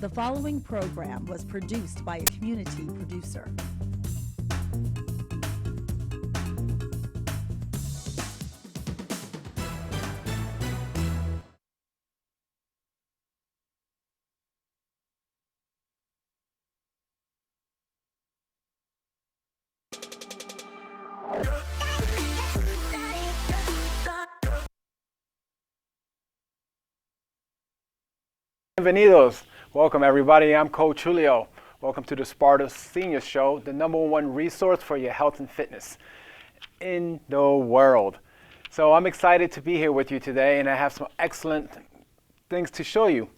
The following program was produced by a community producer. Bienvenidos. Welcome everybody. I'm Coach Julio. Welcome to the SPARTA Seniors Show, the #1 resource for your health and fitness in the world. So I'm excited to be here with you today, and I have some excellent things to show you.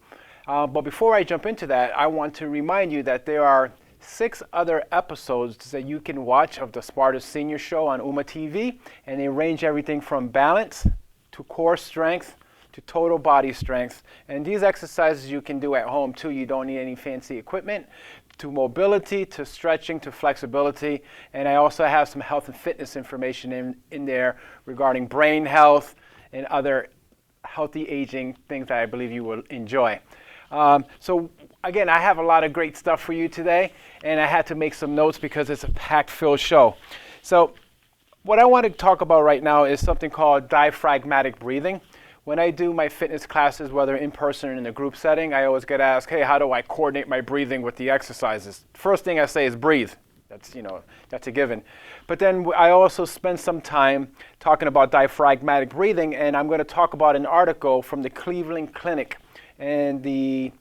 But before I jump into that, I want to remind you that there are 6 other episodes that you can watch of the SPARTA Seniors Show on UMA TV, and they range everything from balance to core strength to total body strength. And these exercises you can do at home too. You don't need any fancy equipment, to mobility, to stretching, to flexibility. And I also have some health and fitness information in there regarding brain health and other healthy aging things that I believe you will enjoy. So again, I have a lot of great stuff for you today, and I had to make some notes because it's a packed-filled show. So what I want to talk about right now is something called diaphragmatic breathing. When I do my fitness classes, whether in person or in a group setting, I always get asked, hey, how do I coordinate my breathing with the exercises? First thing I say is breathe. That's a given. But then I also spend some time talking about diaphragmatic breathing, and I'm going to talk about an article from the Cleveland Clinic. And the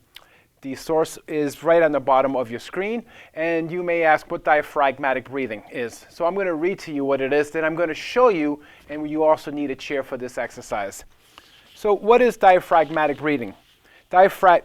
source is right on the bottom of your screen, and you may ask what diaphragmatic breathing is. So I'm going to read to you what it is, then I'm going to show you, and you also need a chair for this exercise. So what is diaphragmatic breathing? First,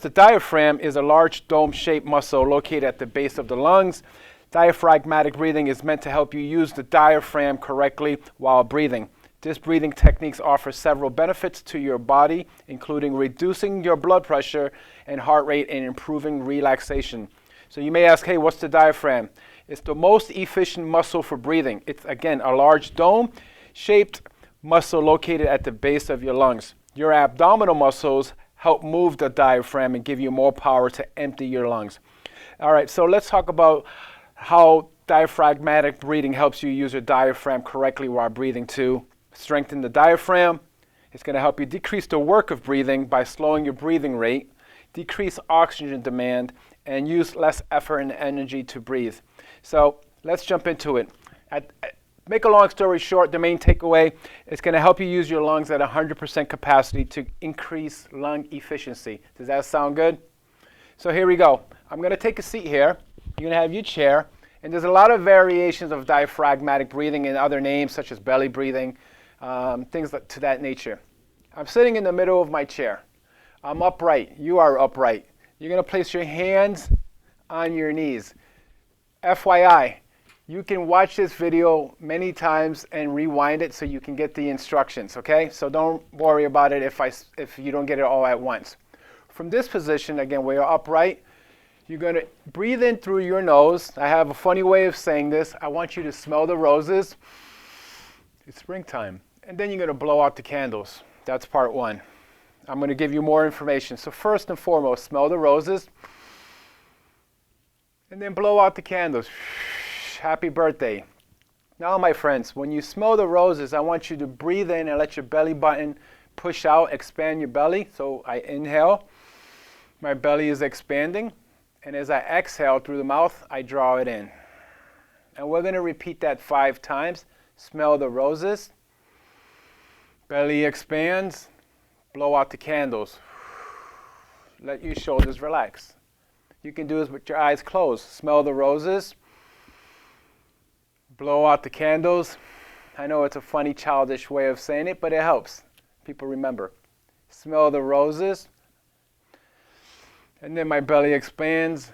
the diaphragm is a large dome-shaped muscle located at the base of the lungs. Diaphragmatic breathing is meant to help you use the diaphragm correctly while breathing. This breathing techniques offer several benefits to your body, including reducing your blood pressure and heart rate and improving relaxation. So you may ask, hey, what's the diaphragm? It's the most efficient muscle for breathing. It's, again, a large dome-shaped muscle located at the base of your lungs. Your abdominal muscles help move the diaphragm and give you more power to empty your lungs. All right, so let's talk about how diaphragmatic breathing helps you use your diaphragm correctly while breathing to strengthen the diaphragm. It's going to help you decrease the work of breathing by slowing your breathing rate, decrease oxygen demand, and use less effort and energy to breathe. So let's jump into it. Make a long story short, the main takeaway is going to help you use your lungs at 100% capacity to increase lung efficiency. Does that sound good? So here we go. I'm going to take a seat here. You're going to have your chair. And there's a lot of variations of diaphragmatic breathing and other names such as belly breathing, things to that nature. I'm sitting in the middle of my chair. I'm upright. You are upright. You're going to place your hands on your knees. FYI, you can watch this video many times and rewind it so you can get the instructions, okay? So don't worry about it if you don't get it all at once. From this position, again, where you're upright, you're going to breathe in through your nose. I have a funny way of saying this. I want you to smell the roses. It's springtime. And then you're going to blow out the candles. That's part 1. I'm going to give you more information. So first and foremost, smell the roses. And then blow out the candles. Happy birthday. Now, my friends, when you smell the roses, I want you to breathe in and let your belly button push out, expand your belly. So I inhale, my belly is expanding, and as I exhale through the mouth, I draw it in. And we're going to repeat that 5 times. Smell the roses, belly expands, blow out the candles. Let your shoulders relax. You can do this with your eyes closed. Smell the roses, blow out the candles. I know it's a funny, childish way of saying it, but it helps. People remember. Smell the roses. And then my belly expands.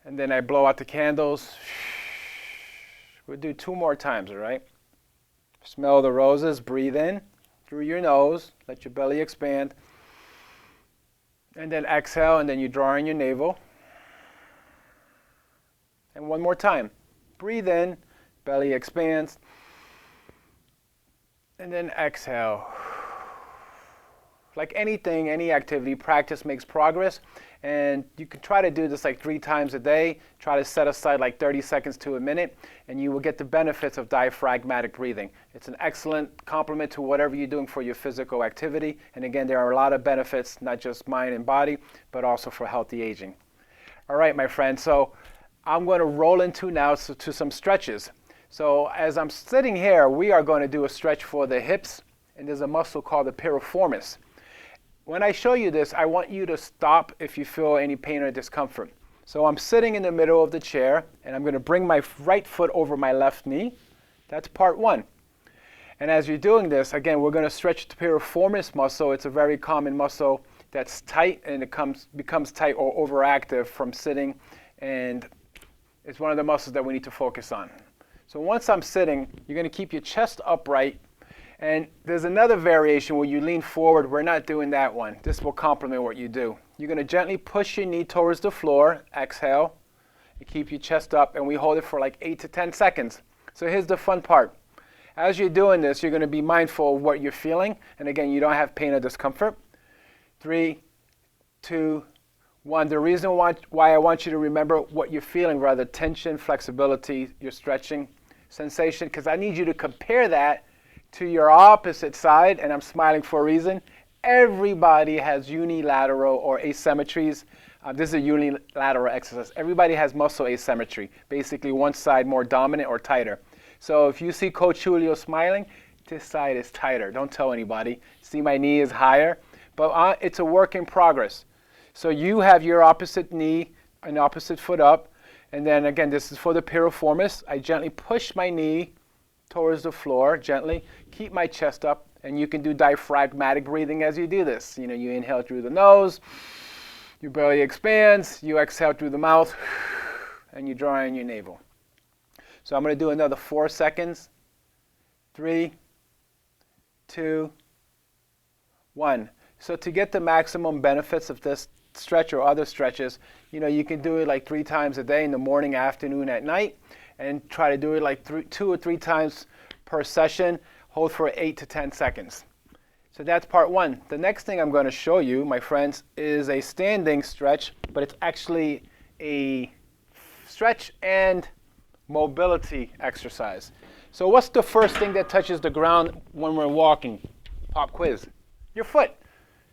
And then I blow out the candles. We'll do 2 more times, all right? Smell the roses. Breathe in through your nose. Let your belly expand. And then exhale, and then you draw in your navel. And 1 more time. Breathe in. Belly expands, and then exhale. like anything, any activity, practice makes progress. And you can try to do this like 3 times a day. Try to set aside like 30 seconds to a minute, and you will get the benefits of diaphragmatic breathing. It's an excellent complement to whatever you're doing for your physical activity. And again, there are a lot of benefits, not just mind and body, but also for healthy aging. All right, my friends, so I'm going to roll into now to some stretches. So as I'm sitting here, we are going to do a stretch for the hips, and there's a muscle called the piriformis. When I show you this, I want you to stop if you feel any pain or discomfort. So I'm sitting in the middle of the chair, and I'm going to bring my right foot over my left knee. That's part 1. And as you're doing this, again, we're going to stretch the piriformis muscle. It's a very common muscle that's tight, and it becomes tight or overactive from sitting, and it's one of the muscles that we need to focus on. So once I'm sitting, you're going to keep your chest upright. And there's another variation where you lean forward. We're not doing that one. This will complement what you do. You're going to gently push your knee towards the floor. Exhale. You keep your chest up, and we hold it for like 8 to 10 seconds. So here's the fun part. As you're doing this, you're going to be mindful of what you're feeling. And again, you don't have pain or discomfort. 3, 2, 1. The reason why I want you to remember what you're feeling, rather tension, flexibility, your stretching sensation, because I need you to compare that to your opposite side, and I'm smiling for a reason. Everybody has unilateral or asymmetries. This is a unilateral exercise. Everybody has muscle asymmetry, basically one side more dominant or tighter. So if you see Coach Julio smiling, this side is tighter. Don't tell anybody. See, my knee is higher, but it's a work in progress. So you have your opposite knee and opposite foot up, and then again, this is for the piriformis. I gently push my knee towards the floor, gently. Keep my chest up, and you can do diaphragmatic breathing as you do this. You know, you inhale through the nose, your belly expands, you exhale through the mouth, and you draw in your navel. So I'm going to do another 4 seconds. 3, 2, 1. So to get the maximum benefits of this stretch or other stretches, you know, you can do it like 3 times a day, in the morning, afternoon, at night, and try to do it like 2 or 3 times per session. Hold for 8 to 10 seconds. So that's part 1. The next thing I'm going to show you, my friends, is a standing stretch, but it's actually a stretch and mobility exercise. So what's the first thing that touches the ground when we're walking? Pop quiz. Your foot.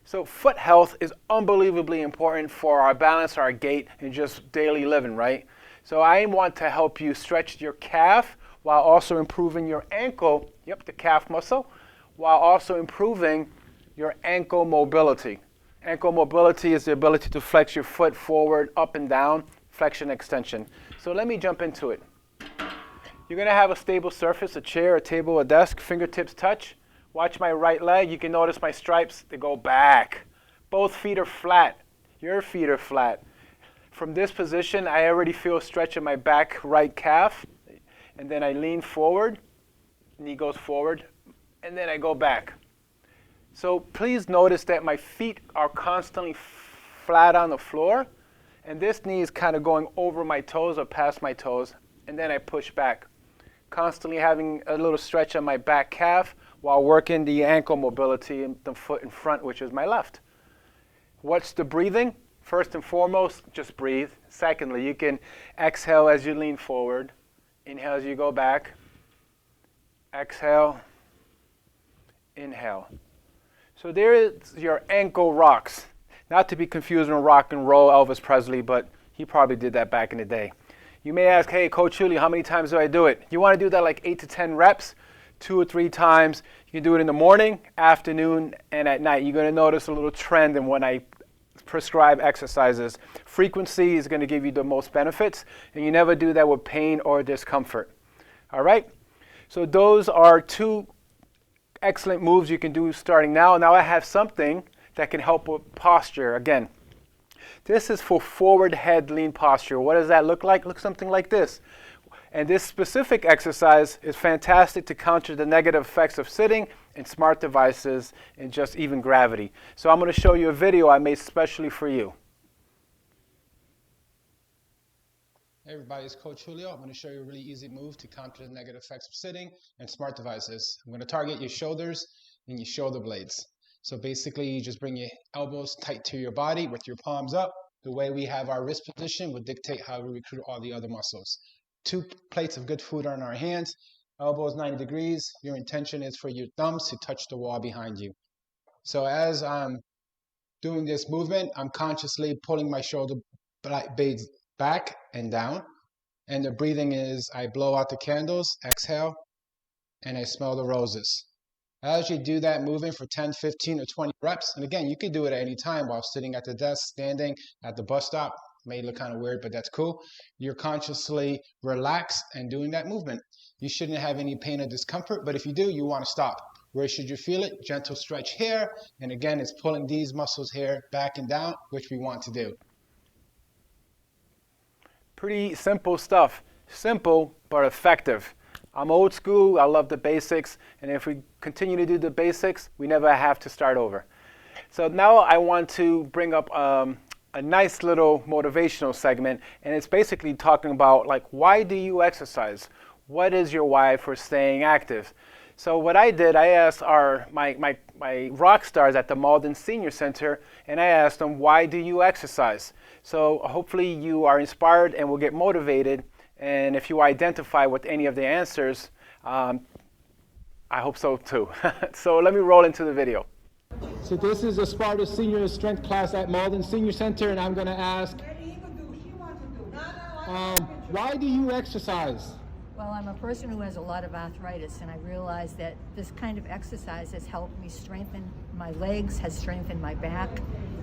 So foot health is unbelievably important for our balance, our gait, and just daily living, right? So I want to help you stretch your calf while also improving your ankle, the calf muscle, while also improving your ankle mobility. Ankle mobility is the ability to flex your foot forward, up and down, flexion, extension. So let me jump into it. You're going to have a stable surface, a chair, a table, a desk, fingertips touch. Watch my right leg. You can notice my stripes, they go back. Both feet are flat. Your feet are flat. From this position, I already feel a stretch in my back right calf. And then I lean forward, knee goes forward, and then I go back. So please notice that my feet are constantly flat on the floor, and this knee is kind of going over my toes or past my toes, and then I push back. Constantly having a little stretch on my back calf while working the ankle mobility in the foot in front, which is my left. What's the breathing? First and foremost, just breathe. Secondly, you can exhale as you lean forward. Inhale as you go back. Exhale. Inhale. So there is your ankle rocks. Not to be confused with rock and roll Elvis Presley, but he probably did that back in the day. You may ask, hey, Coach Julio, how many times do I do it? You want to do that like 8 to 10 reps, 2 or 3 times. You can do it in the morning, afternoon, and at night. You're going to notice a little trend in when I prescribe exercises. Frequency is going to give you the most benefits, and you never do that with pain or discomfort. All right? So those are 2 excellent moves you can do starting now. Now I have something that can help with posture. Again, this is for forward head lean posture. What does that look like? Looks something like this. And this specific exercise is fantastic to counter the negative effects of sitting and smart devices and just even gravity. So I'm going to show you a video I made specially for you. Hey everybody, it's Coach Julio. I'm going to show you a really easy move to counter the negative effects of sitting and smart devices. I'm going to target your shoulders and your shoulder blades. So basically, you just bring your elbows tight to your body with your palms up. The way we have our wrist position would dictate how we recruit all the other muscles. 2 plates of good food are in our hands, elbows 90 degrees. Your intention is for your thumbs to touch the wall behind you. So as I'm doing this movement, I'm consciously pulling my shoulder blades back and down. And the breathing is, I blow out the candles, exhale, and I smell the roses. As you do that moving for 10, 15, or 20 reps, and again, you can do it at any time while sitting at the desk, standing at the bus stop. May look kind of weird, but that's cool. You're consciously relaxed and doing that movement. You shouldn't have any pain or discomfort, but if you do, you want to stop. Where should you feel it? Gentle stretch here, and again, it's pulling these muscles here back and down, which we want to do. Pretty simple stuff. Simple, but effective. I'm old school, I love the basics, and if we continue to do the basics, we never have to start over. So now I want to bring up a nice little motivational segment, and it's basically talking about, like, why do you exercise? What is your why for staying active? So what I did, I asked my rock stars at the Malden Senior Center, and I asked them, why do you exercise? So hopefully you are inspired and will get motivated. And if you identify with any of the answers, I hope so too. So let me roll into the video. So this is a SPARTA Senior Strength class at Malden Senior Center, and I'm going to ask, why do you exercise? Well, I'm a person who has a lot of arthritis, and I realized that this kind of exercise has helped me strengthen my legs, has strengthened my back,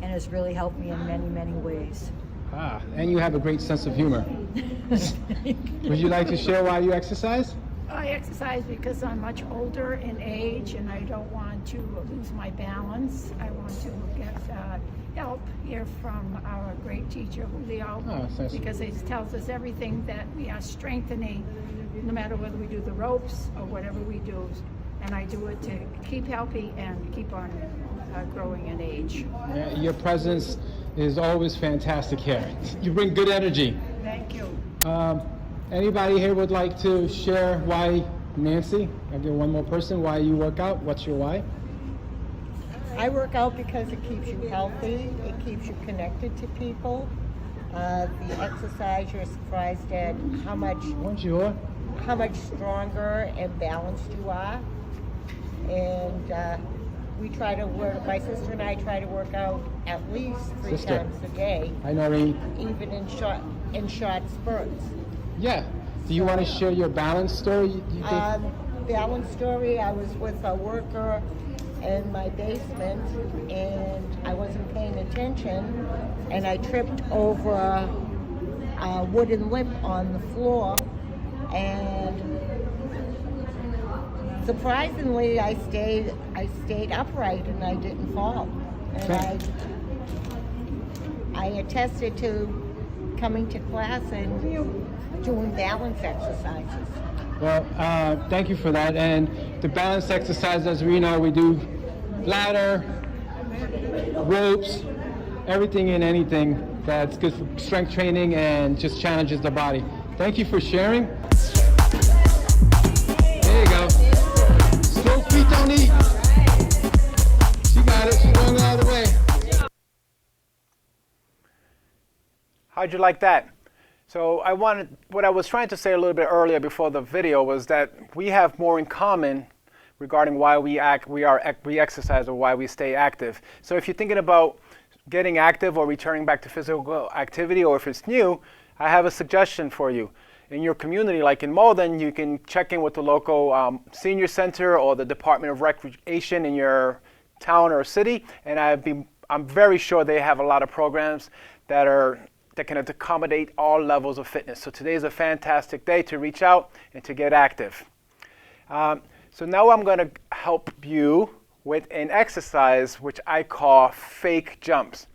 and has really helped me in many, many ways. Ah, and you have a great sense of humor. Would you like to share why you exercise? I exercise because I'm much older in age and I don't want to lose my balance. I want to get help here from our great teacher, Julio, nice. because he tells us everything that we are strengthening, no matter whether we do the ropes or whatever we do. And I do it to keep healthy and keep on growing in age. Yeah, your presence is always fantastic here. You bring good energy. Thank you. Anybody here would like to share why, Nancy? I'll get one more person. Why you work out? What's your why? I work out because it keeps you healthy. It keeps you connected to people. The exercise, you're surprised at how much stronger and balanced you are. And we try to work. My sister and I try to work out at least 3 times a day. I know. Even in short spurts. Yeah. Do you want to share your balance story? Balance story. I was with a worker in my basement, and I wasn't paying attention, and I tripped over a wooden lip on the floor, and surprisingly, I stayed upright and I didn't fall. And I attested to coming to class and doing balance exercises. Well, thank you for that. And the balance exercise, as we know, we do ladder, ropes, everything and anything that's good for strength training and just challenges the body. Thank you for sharing. There you go. Still feet don't eat. She got it. She's going all the way. How'd you like that? So what I was trying to say a little bit earlier before the video was that we have more in common regarding why we exercise or why we stay active. So if you're thinking about getting active or returning back to physical activity, or if it's new, I have a suggestion for you. In your community, like in Malden, you can check in with the local senior center or the Department of Recreation in your town or city, and I'm very sure they have a lot of programs that can accommodate all levels of fitness. So today is a fantastic day to reach out and to get active. So now I'm going to help you with an exercise which I call fake jumps.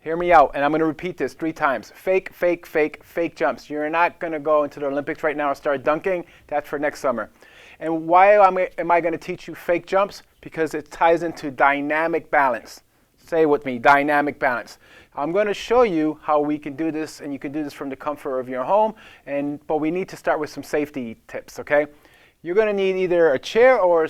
Hear me out, and I'm going to repeat this 3 times. Fake, fake, fake, fake jumps. You're not going to go into the Olympics right now and start dunking. That's for next summer. And why am I going to teach you fake jumps? Because it ties into dynamic balance. Say with me, dynamic balance. I'm going to show you how we can do this, and you can do this from the comfort of your home, but we need to start with some safety tips, okay? You're going to need either a chair or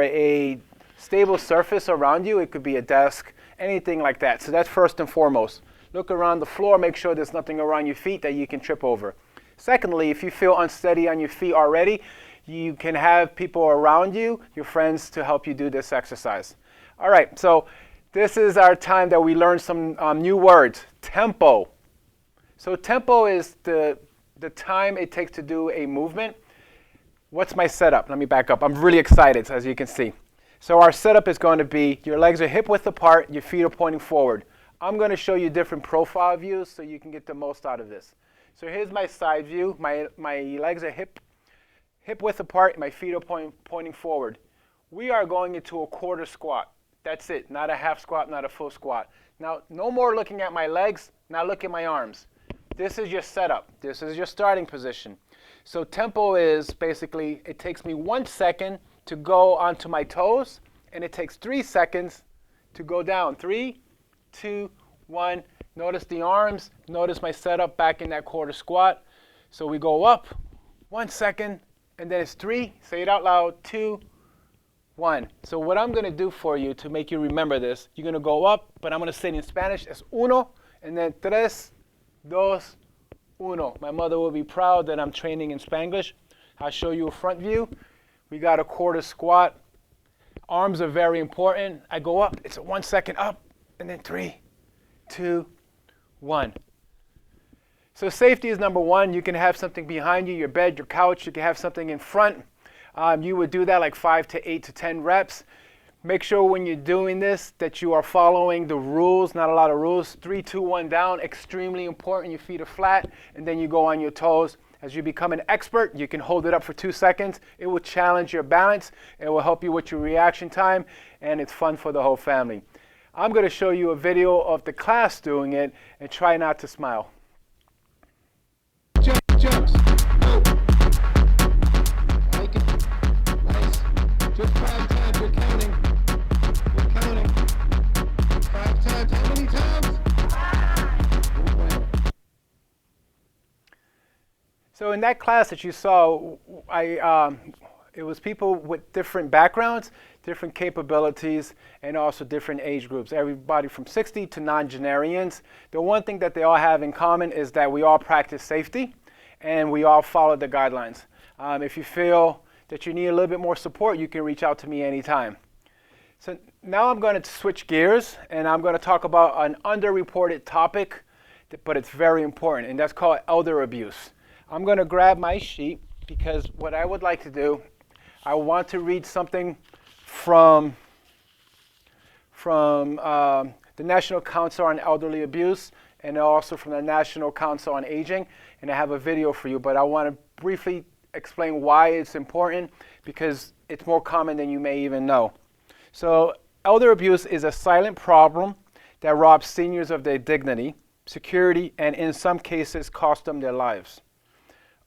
a stable surface around you. It could be a desk, anything like that. So that's first and foremost. Look around the floor, make sure there's nothing around your feet that you can trip over. Secondly, if you feel unsteady on your feet already, you can have people around you, your friends, to help you do this exercise. All right, so this is our time that we learn some new words. Tempo. So tempo is the time it takes to do a movement. What's my setup? Let me back up. I'm really excited, as you can see. So our setup is going to be your legs are hip width apart, your feet are pointing forward. I'm going to show you different profile views so you can get the most out of this. So here's my side view. My legs are hip width apart, my feet are pointing forward. We are going into a quarter squat. That's it, not a half squat, not a full squat. Now, no more looking at my legs, now look at my arms. This is your setup. This is your starting position. So tempo is basically, it takes me 1 second to go onto my toes, and it takes 3 seconds to go down. 3, 2, 1. Notice the arms. Notice my setup back in that quarter squat. So we go up, 1 second, and then it's 3. Say it out loud. 2, 1. So what I'm going to do for you to make you remember this, you're going to go up, but I'm going to say it in Spanish. Es uno, and then tres, dos, uno. My mother will be proud that I'm training in Spanglish. I'll show you a front view. We got a quarter squat. Arms are very important. I go up. It's a 1 second up, and then 3, 2, 1. So safety is number one. You can have something behind you, your bed, your couch. You can have something in front. You would do that like 5 to 8 to 10 reps. Make sure when you're doing this that you are following the rules, not a lot of rules. 3, 2, 1 down, extremely important. Your feet are flat, and then you go on your toes. As you become an expert, you can hold it up for 2 seconds. It will challenge your balance. It will help you with your reaction time, and it's fun for the whole family. I'm going to show you a video of the class doing it, and try not to smile. Jumps. Go. Like it. Nice. Just 5 times. We're counting. 5 times. How many times? So in that class that you saw, it was people with different backgrounds, different capabilities, and also different age groups. Everybody from 60 to non-generians. The one thing that they all have in common is that we all practice safety, and we all follow the guidelines. If you feel that you need a little bit more support, you can reach out to me anytime. So now I'm going to switch gears, and I'm going to talk about an underreported topic, but it's very important, and that's called elder abuse. I'm going to grab my sheet because what I would like to do, I want to read something from the National Council on Elderly Abuse and also from the National Council on Aging, and I have a video for you, but I want to briefly explain why it's important because it's more common than you may even know. So elder abuse is a silent problem that robs seniors of their dignity, security, and in some cases cost them their lives.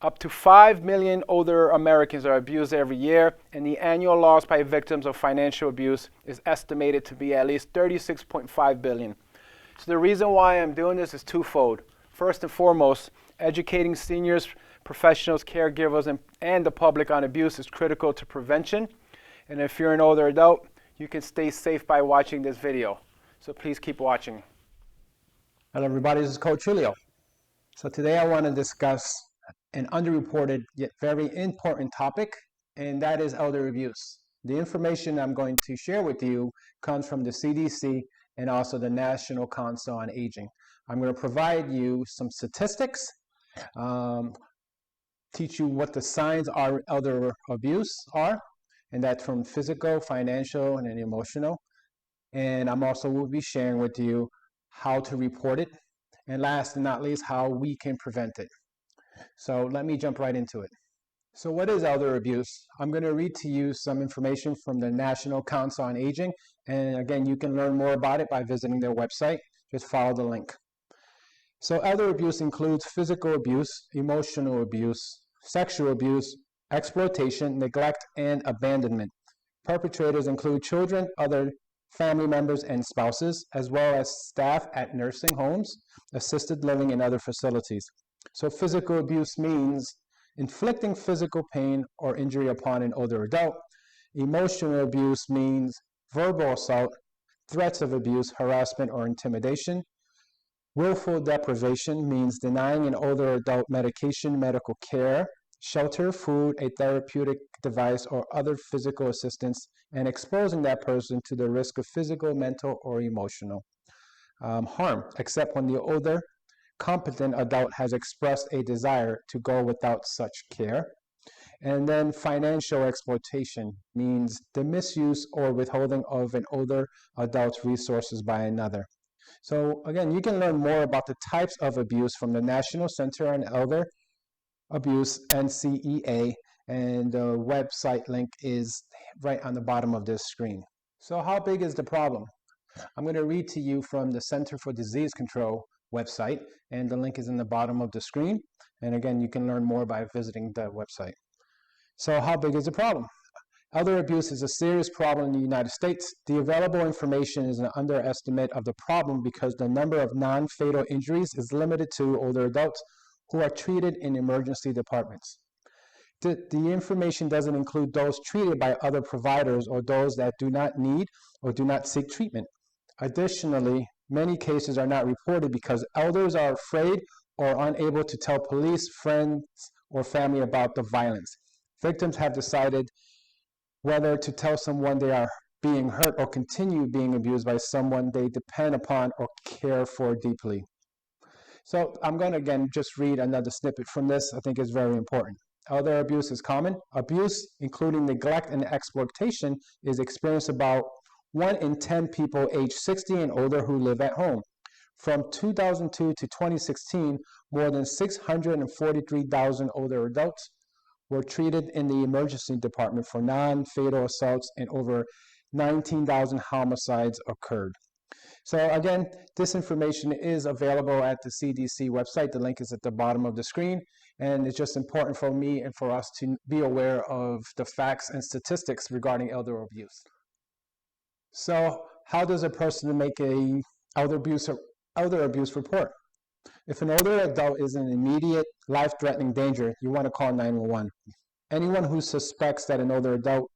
Up to 5 million older Americans are abused every year, and the annual loss by victims of financial abuse is estimated to be at least $36.5 billion. So the reason why I'm doing this is twofold. First and foremost, educating seniors, professionals, caregivers, and the public on abuse is critical to prevention. And if you're an older adult, you can stay safe by watching this video. So please keep watching. Hello everybody, this is Coach Julio. So today I want to discuss an underreported yet very important topic, and that is elder abuse. The information I'm going to share with you comes from the CDC and also the National Council on Aging. I'm going to provide you some statistics, teach you what the signs of elder abuse are, and that's from physical, financial, and emotional. And I'm also will be sharing with you how to report it, and last and not least, how we can prevent it. So let me jump right into it. So what is elder abuse? I'm going to read to you some information from the National Council on Aging. And again, you can learn more about it by visiting their website. Just follow the link. So elder abuse includes physical abuse, emotional abuse, sexual abuse, exploitation, neglect, and abandonment. Perpetrators include children, other family members, and spouses, as well as staff at nursing homes, assisted living, and other facilities. So physical abuse means inflicting physical pain or injury upon an older adult. Emotional abuse means verbal assault, threats of abuse, harassment, or intimidation. Willful deprivation means denying an older adult medication, medical care, shelter, food, a therapeutic device, or other physical assistance, and exposing that person to the risk of physical, mental, or emotional harm, except when the older, competent adult has expressed a desire to go without such care. And then financial exploitation means the misuse or withholding of an older adult's resources by another. So again, you can learn more about the types of abuse from the National Center on Elder Abuse, NCEA, and the website link is right on the bottom of this screen. So how big is the problem? I'm going to read to you from the Center for Disease Control website, and the link is in the bottom of the screen. And again, you can learn more by visiting that website. So how big is the problem? Elder abuse is a serious problem in the United States. The available information is an underestimate of the problem because the number of non-fatal injuries is limited to older adults who are treated in emergency departments. The information doesn't include those treated by other providers or those that do not need or do not seek treatment. Additionally, many cases are not reported because elders are afraid or unable to tell police, friends, or family about the violence. Victims have decided whether to tell someone they are being hurt or continue being abused by someone they depend upon or care for deeply. So I'm going to again just read another snippet from this. I think it's very important. Elder abuse is common. Abuse, including neglect and exploitation, is experienced about 1 in 10 people age 60 and older who live at home. From 2002 to 2016, more than 643,000 older adults were treated in the emergency department for non-fatal assaults, and over 19,000 homicides occurred. So again, this information is available at the CDC website. The link is at the bottom of the screen, and it's just important for me and for us to be aware of the facts and statistics regarding elder abuse. So how does a person make a elder abuse report? If an older adult is in immediate life-threatening danger, you want to call 911. Anyone who suspects that an older adult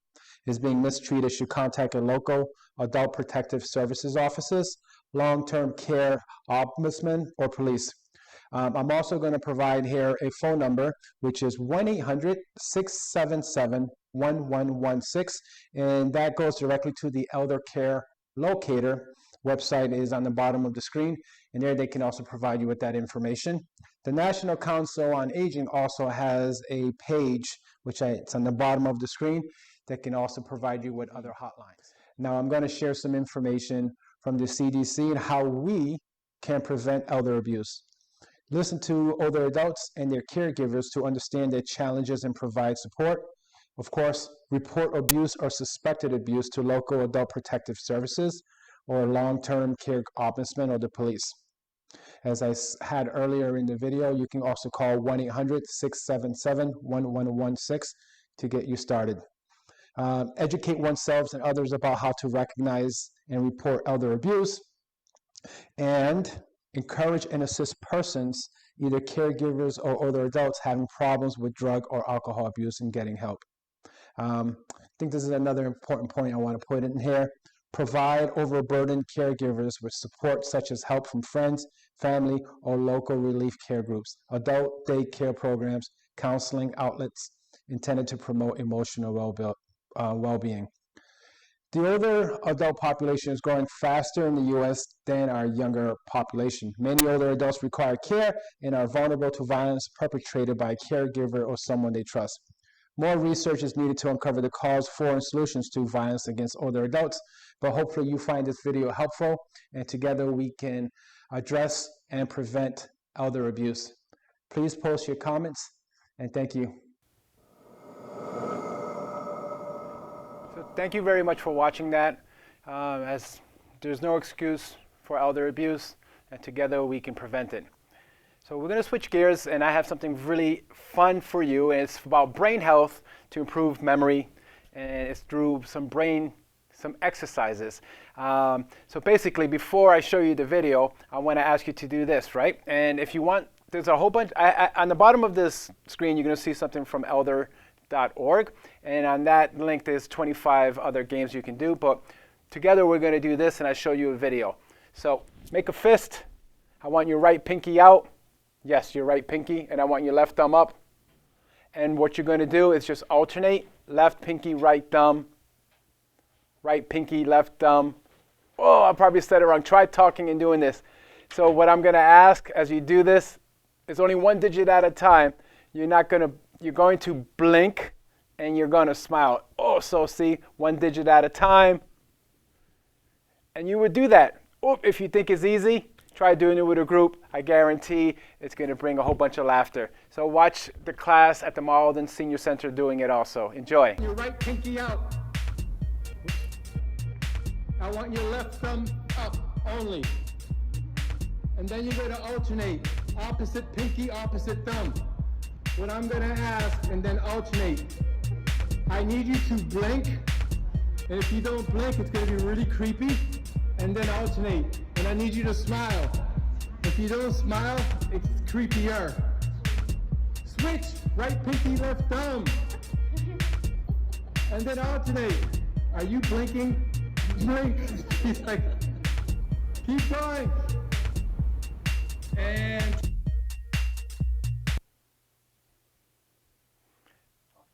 is being mistreated should contact a local adult protective services offices, long-term care ombudsman, or police. I'm also going to provide here a phone number, which is 1-800-677-1116, and that goes directly to the Elder Care Locator. Website is on the bottom of the screen, and there they can also provide you with that information. The National Council on Aging also has a page, it's on the bottom of the screen, that can also provide you with other hotlines. Now I'm going to share some information from the CDC and how we can prevent elder abuse. Listen to older adults and their caregivers to understand their challenges and provide support. Of course, report abuse or suspected abuse to local adult protective services or long-term care ombudsman or the police. As I had earlier in the video, you can also call 1-800-677-1116 to get you started. Educate oneself and others about how to recognize and report elder abuse, and encourage and assist persons, either caregivers or older adults, having problems with drug or alcohol abuse and getting help. I think this is another important point I want to put in here. Provide overburdened caregivers with support such as help from friends, family, or local relief care groups, adult daycare programs, counseling outlets intended to promote emotional well-being. The older adult population is growing faster in the U.S. than our younger population. Many older adults require care and are vulnerable to violence perpetrated by a caregiver or someone they trust. More research is needed to uncover the cause for and solutions to violence against older adults, but hopefully you find this video helpful, and together we can address and prevent elder abuse. Please post your comments, and thank you. So thank you very much for watching that. As there's no excuse for elder abuse, and together we can prevent it. So we're going to switch gears, and I have something really fun for you. And it's about brain health to improve memory, and it's through some exercises. So basically, before I show you the video, I want to ask you to do this, right? And if you want, there's a whole bunch. On the bottom of this screen, you're going to see something from elder.org, and on that link, there's 25 other games you can do. But together we're going to do this, and I show you a video. So make a fist. I want your right pinky out. Yes, your right pinky, and I want your left thumb up. And what you're going to do is just alternate left pinky, right thumb, right pinky, left thumb. Oh, I probably said it wrong. Try talking and doing this. So what I'm going to ask as you do this, it's only one digit at a time. You're going to blink and you're going to smile. Oh, so see, one digit at a time. And you would do that. Oh, if you think it's easy, try doing it with a group. I guarantee it's going to bring a whole bunch of laughter. So watch the class at the Malden Senior Center doing it also. Enjoy. Your right pinky out. I want your left thumb up only. And then you're going to alternate. Opposite pinky, opposite thumb. What I'm going to ask, and then alternate. I need you to blink. And if you don't blink, it's going to be really creepy. And then alternate. And I need you to smile. If you don't smile, it's creepier. Switch. Right pinky, left thumb. And then alternate. Are you blinking? Blink. He's like, keep going. And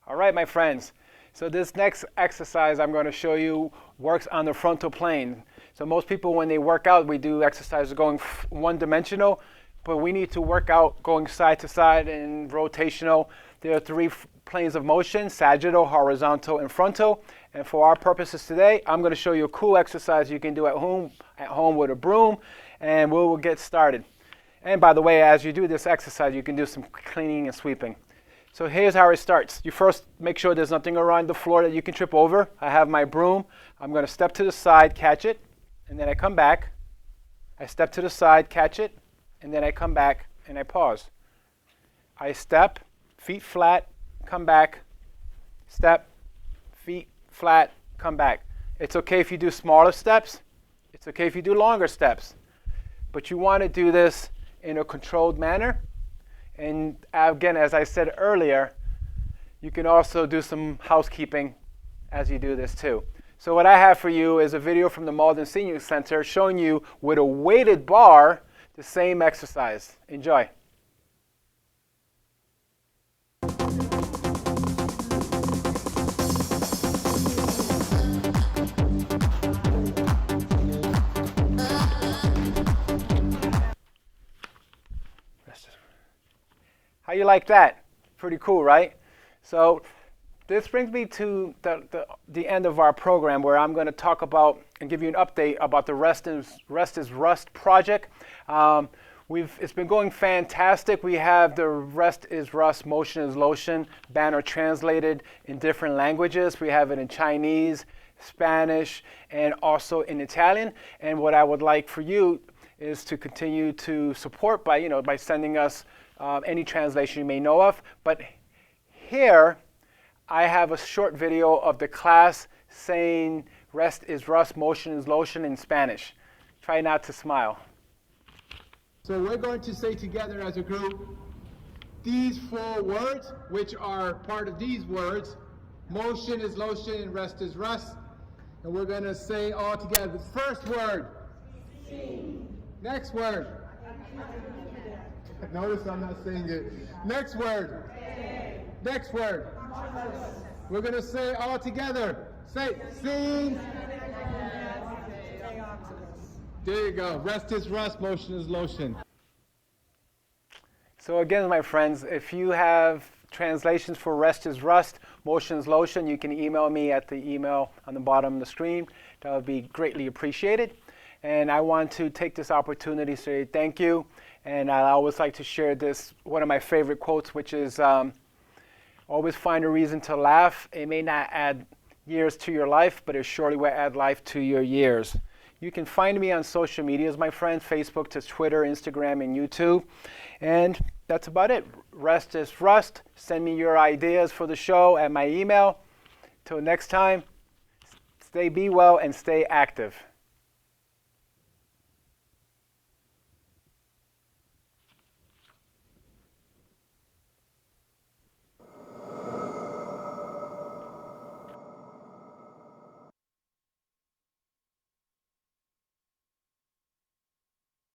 all right, my friends. So this next exercise I'm going to show you works on the frontal plane. So most people, when they work out, we do exercises going one-dimensional, but we need to work out going side to side and rotational. There are three planes of motion: sagittal, horizontal, and frontal. And for our purposes today, I'm going to show you a cool exercise you can do at home with a broom, and we will get started. And by the way, as you do this exercise, you can do some cleaning and sweeping. So here's how it starts. You first make sure there's nothing around the floor that you can trip over. I have my broom. I'm going to step to the side, catch it, and then I come back. I step to the side, catch it, and then I come back and I pause. I step, feet flat, come back, step, feet flat, come back. It's okay if you do smaller steps. It's okay if you do longer steps. But you want to do this in a controlled manner. And again, as I said earlier, you can also do some housekeeping as you do this too. So what I have for you is a video from the Malden Senior Center showing you with a weighted bar the same exercise. Enjoy. How you like that? Pretty cool, right? So this brings me to the end of our program, where I'm going to talk about and give you an update about the Rest is Rust project. It's been going fantastic. We have the Rest is Rust, Motion is Lotion banner translated in different languages. We have it in Chinese, Spanish, and also in Italian. And what I would like for you is to continue to support by sending us any translation you may know of. But here I have a short video of the class saying rest is rust, motion is lotion in Spanish. Try not to smile. so we're going to say together as a group these 4 words, which are part of these words. Motion is lotion and rest is rust. And we're going to say all together. The first word. Next word. Notice I'm not saying it. Next word. Next word. We're going to say all together. Say, sing. There you go. Rest is rust, motion is lotion. So again, my friends, if you have translations for rest is rust, motion is lotion, you can email me at the email on the bottom of the screen. That would be greatly appreciated. And I want to take this opportunity to say thank you. And I always like to share this, one of my favorite quotes, which is, always find a reason to laugh. It may not add years to your life, but it surely will add life to your years. You can find me on social medias, my friends, Facebook to Twitter, Instagram, and YouTube. And that's about it. Rest is rust. Send me your ideas for the show at my email. Till next time, be well and stay active.